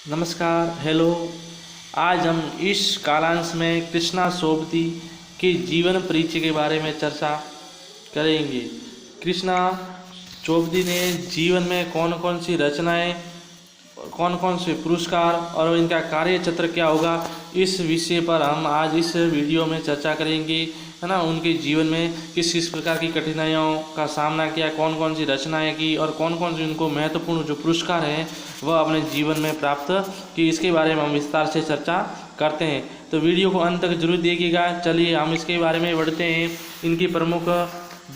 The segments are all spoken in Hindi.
नमस्कार, हेलो। आज हम इस कालांश में कृष्णा सोबती के जीवन परिचय के बारे में चर्चा करेंगे। कृष्णा सोबती ने जीवन में कौन कौन सी रचनाएं, कौन कौन से पुरस्कार और इनका कार्य क्षेत्र क्या होगा, इस विषय पर हम आज इस वीडियो में चर्चा करेंगे, है ना। उनके जीवन में किस किस प्रकार की कठिनाइयों का सामना किया, कौन कौन सी रचनाएं की और कौन कौन से उनको महत्वपूर्ण जो पुरस्कार हैं वह अपने जीवन में प्राप्त कि इसके बारे में हम विस्तार से चर्चा करते हैं। तो वीडियो को अंत तक जरूर देखिएगा। चलिए हम इसके बारे में बढ़ते हैं। इनकी प्रमुख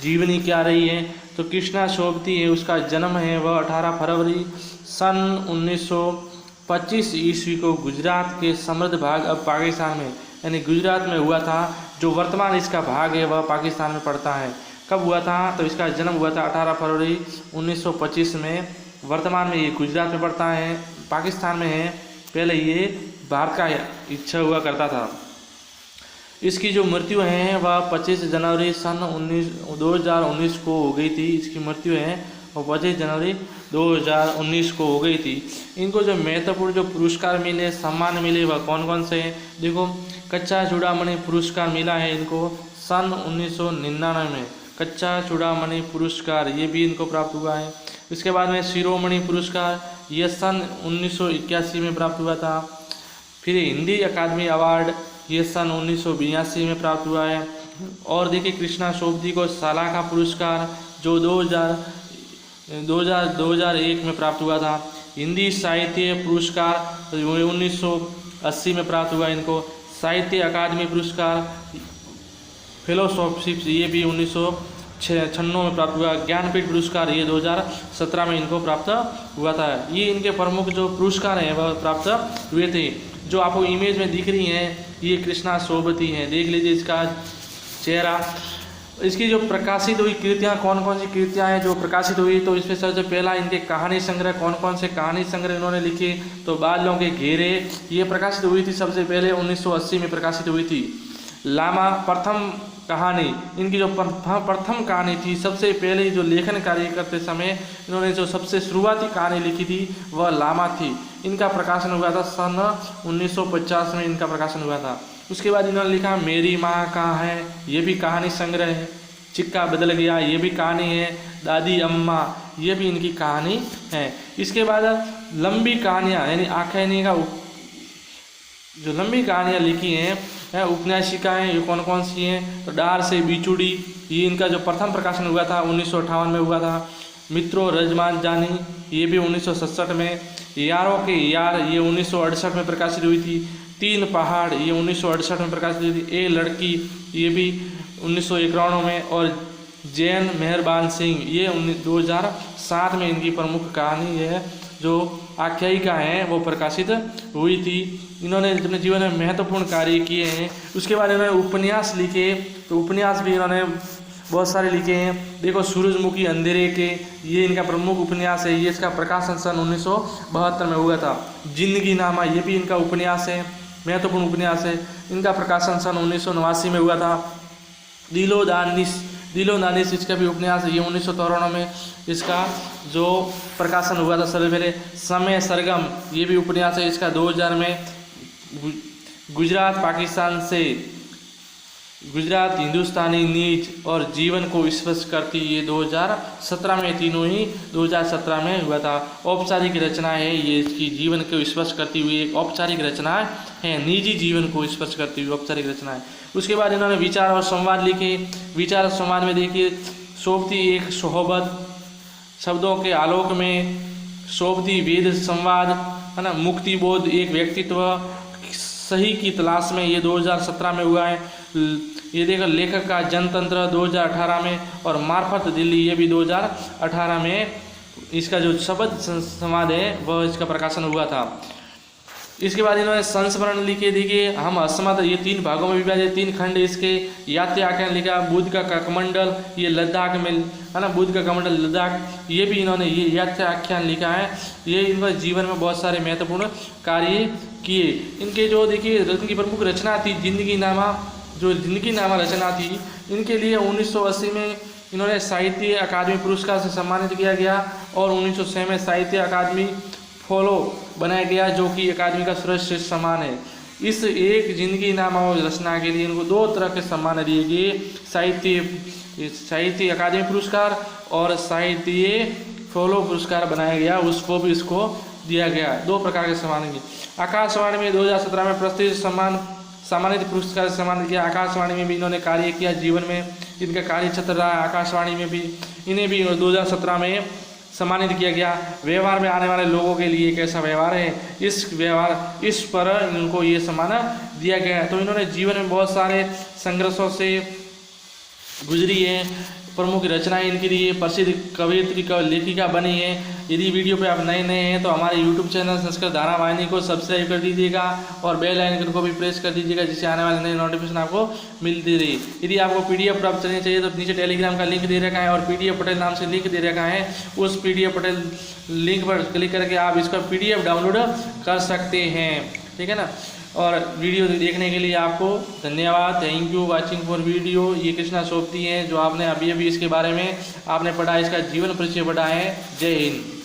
जीवनी क्या रही है। तो कृष्णा सोबती है, उसका जन्म है वह 18 फरवरी सन 1925 ईस्वी को गुजरात के समृद्ध भाग अब पाकिस्तान में यानी गुजरात में हुआ था। जो वर्तमान इसका भाग है वह पाकिस्तान में पड़ता है। कब हुआ था? तो इसका जन्म हुआ था 18 फरवरी 1925 में। वर्तमान में ये गुजरात में पड़ता है, पाकिस्तान में है। पहले ये भारत का इच्छा हुआ करता था। इसकी जो मृत्यु है वह 25 जनवरी सन 2019 को हो गई थी। इसकी मृत्यु है वो 25 जनवरी 2019 को हो गई थी। इनको जो महत्वपूर्ण जो पुरस्कार मिले, सम्मान मिले, वह कौन कौन से हैं? देखो, कच्चा चूड़ामणि पुरस्कार मिला है इनको सन 1999 में। कच्चा चूड़ामणि पुरस्कार ये भी इनको प्राप्त हुआ है। इसके बाद में शिरोमणि पुरस्कार ये सन 1981 में प्राप्त हुआ था। फिर हिंदी अकादमी अवार्ड ये सन 1982 में प्राप्त हुआ है। और देखिए, कृष्णा सोबती को सालाका पुरस्कार जो 2001 में प्राप्त हुआ था। हिंदी साहित्य पुरस्कार 1980 में प्राप्त हुआ इनको। साहित्य अकादमी पुरस्कार फेलोशिप ये भी 1996 में प्राप्त हुआ। ज्ञानपीठ पुरस्कार ये 2017 में इनको प्राप्त हुआ था। ये इनके प्रमुख जो पुरस्कार हैं वह प्राप्त हुए थे। जो आपको इमेज में दिख रही हैं ये कृष्णा सोबती हैं। देख लीजिए इसका चेहरा। इसकी जो प्रकाशित हुई कृतियाँ, कौन कौन सी कृतियाँ हैं जो प्रकाशित हुई, तो इसमें सबसे पहला इनके कहानी संग्रह, कौन कौन से कहानी संग्रह इन्होंने लिखे, तो बादलों के घेरे ये प्रकाशित हुई थी सबसे पहले 1980 में प्रकाशित हुई थी। लामा प्रथम कहानी, इनकी जो प्रथम कहानी थी, सबसे पहले जो लेखन कार्य करते समय इन्होंने जो सबसे शुरुआती कहानी लिखी थी वह लामा थी। इनका प्रकाशन हुआ था सन 1950 में इनका प्रकाशन हुआ था। उसके बाद इन्होंने लिखा मेरी माँ कहाँ है, ये भी कहानी संग्रह है। चिक्का बदल गया ये भी कहानी है। दादी अम्मा ये भी इनकी कहानी है। इसके बाद लंबी कहानियाँ यानी आख्यानी का जो लंबी कहानियाँ लिखी हैं उपन्यासिकाएँ ये कौन कौन सी हैं, तो डार से बिछुड़ी ये इनका जो प्रथम प्रकाशन हुआ था 1958 में हुआ था। मित्रों रजमान जानी ये भी 1967 में। यारों के यार ये 1968 में प्रकाशित हुई थी। तीन पहाड़ ये 1968 में प्रकाशित हुई थी। ए लड़की ये भी 1991 में। और जैन मेहरबान सिंह ये 2007 में इनकी प्रमुख कहानी है जो आख्यायिका है वो प्रकाशित हुई थी। इन्होंने अपने जीवन में महत्वपूर्ण कार्य किए हैं। उसके बाद इन्होंने उपन्यास लिखे, तो उपन्यास भी इन्होंने बहुत सारे लिखे हैं। देखो, सूरजमुखी अंधेरे के ये इनका प्रमुख उपन्यास है। ये इसका प्रकाशन सन 1972 में हुआ था। जिंदगी नामा ये भी इनका उपन्यास है, महत्वपूर्ण उपन्यास है। इनका प्रकाशन सन 1989 में हुआ था। दिलो दानिश इसका भी उपन्यास है। ये 1993 में इसका जो प्रकाशन हुआ था सबसे पहले। समय सरगम ये भी उपन्यास है। इसका 2000 में गुजरात पाकिस्तान से गुजरात हिंदुस्तानी नीच और जीवन को स्पर्श करती ये 2017 में, तीनों ही 2017 में हुआ था। औपचारिक रचना है ये, इसकी जीवन को स्पर्श करती हुई एक औपचारिक रचना है। निजी जीवन को स्पर्श करती हुई औपचारिक रचना है। उसके बाद इन्होंने विचार और संवाद लिखे। विचार और संवाद में देखिए, सोबती एक सोहबत, शब्दों के आलोक में सोबती वेद संवाद, है ना। मुक्ति बोध एक व्यक्तित्व सही की तलाश में ये 2017 में हुआ है। ये देखो, लेखक का जनतंत्र 2018 में। और मार्फत दिल्ली ये भी 2018 में इसका जो शब्द संवाद है वह इसका प्रकाशन हुआ था। इसके बाद इन्होंने संस्मरण लिखे। देखिए, हम असमत ये 3 भागों में विभाजित 3 खंड इसके। यात्रा आख्यान लिखा। बुद्ध का कमंडल ये लद्दाख में, है ना। बुद्ध का कमंडल लद्दाख ये भी इन्होंने ये यात्रा आख्यान लिखा है। ये इनके जीवन में बहुत सारे महत्वपूर्ण कार्य किए। इनके जो देखिए इनकी प्रमुख रचना थी जिंदगी नामा, जो जिंदगी नामा रचना थी, इनके लिए 1980 में इन्होंने साहित्य अकादमी पुरस्कार से सम्मानित किया गया। और 1906 में साहित्य अकादमी फॉलो बनाया गया, जो कि अकादमी का सर्वश्रेष्ठ सम्मान है। इस एक जिंदगी नाम रचना के लिए इनको 2 तरह के सम्मान दिए गए, साहित्य अकादमी पुरस्कार और साहित्य फॉलो पुरस्कार बनाया गया, उसको भी इसको दिया गया। 2 प्रकार के सम्मान की। आकाशवाणी में 2017 में प्रसिद्ध सम्मानित पुरस्कार से सम्मानित किया। आकाशवाणी में भी इन्होंने कार्य किया, जीवन में इनका कार्य क्षेत्र रहा है। आकाशवाणी में भी इन्हें भी 2017 में सम्मानित किया गया। व्यवहार में आने वाले लोगों के लिए कैसा व्यवहार है, इस पर इनको ये सम्मान दिया गया है। तो इन्होंने जीवन में बहुत सारे संघर्षों से गुजरी है। प्रमुख रचनाएं इनकी रही है, प्रसिद्ध कवयित्री लेखिका बनी है। यदि वीडियो पे आप नए हैं तो हमारे यूट्यूब चैनल संस्कृत धारावाहिनी को सब्सक्राइब कर दीजिएगा और बेल आइकन को भी प्रेस कर दीजिएगा, जिससे आने वाले नए नोटिफिकेशन आपको मिलती रही। यदि आपको PDF प्राप्त करनी चाहिए तो नीचे टेलीग्राम का लिंक दे रखा है और PDF पटेल नाम से लिंक दे रखा है। उस PDF पटेल लिंक पर क्लिक करके आप इसका PDF डाउनलोड कर सकते हैं, ठीक है ना। और वीडियो देखने के लिए आपको धन्यवाद। Thank you watching for video. ये कृष्णा सोपती हैं, जो आपने अभी इसके बारे में आपने पढ़ा, इसका जीवन परिचय पढ़ा है। जय हिंद।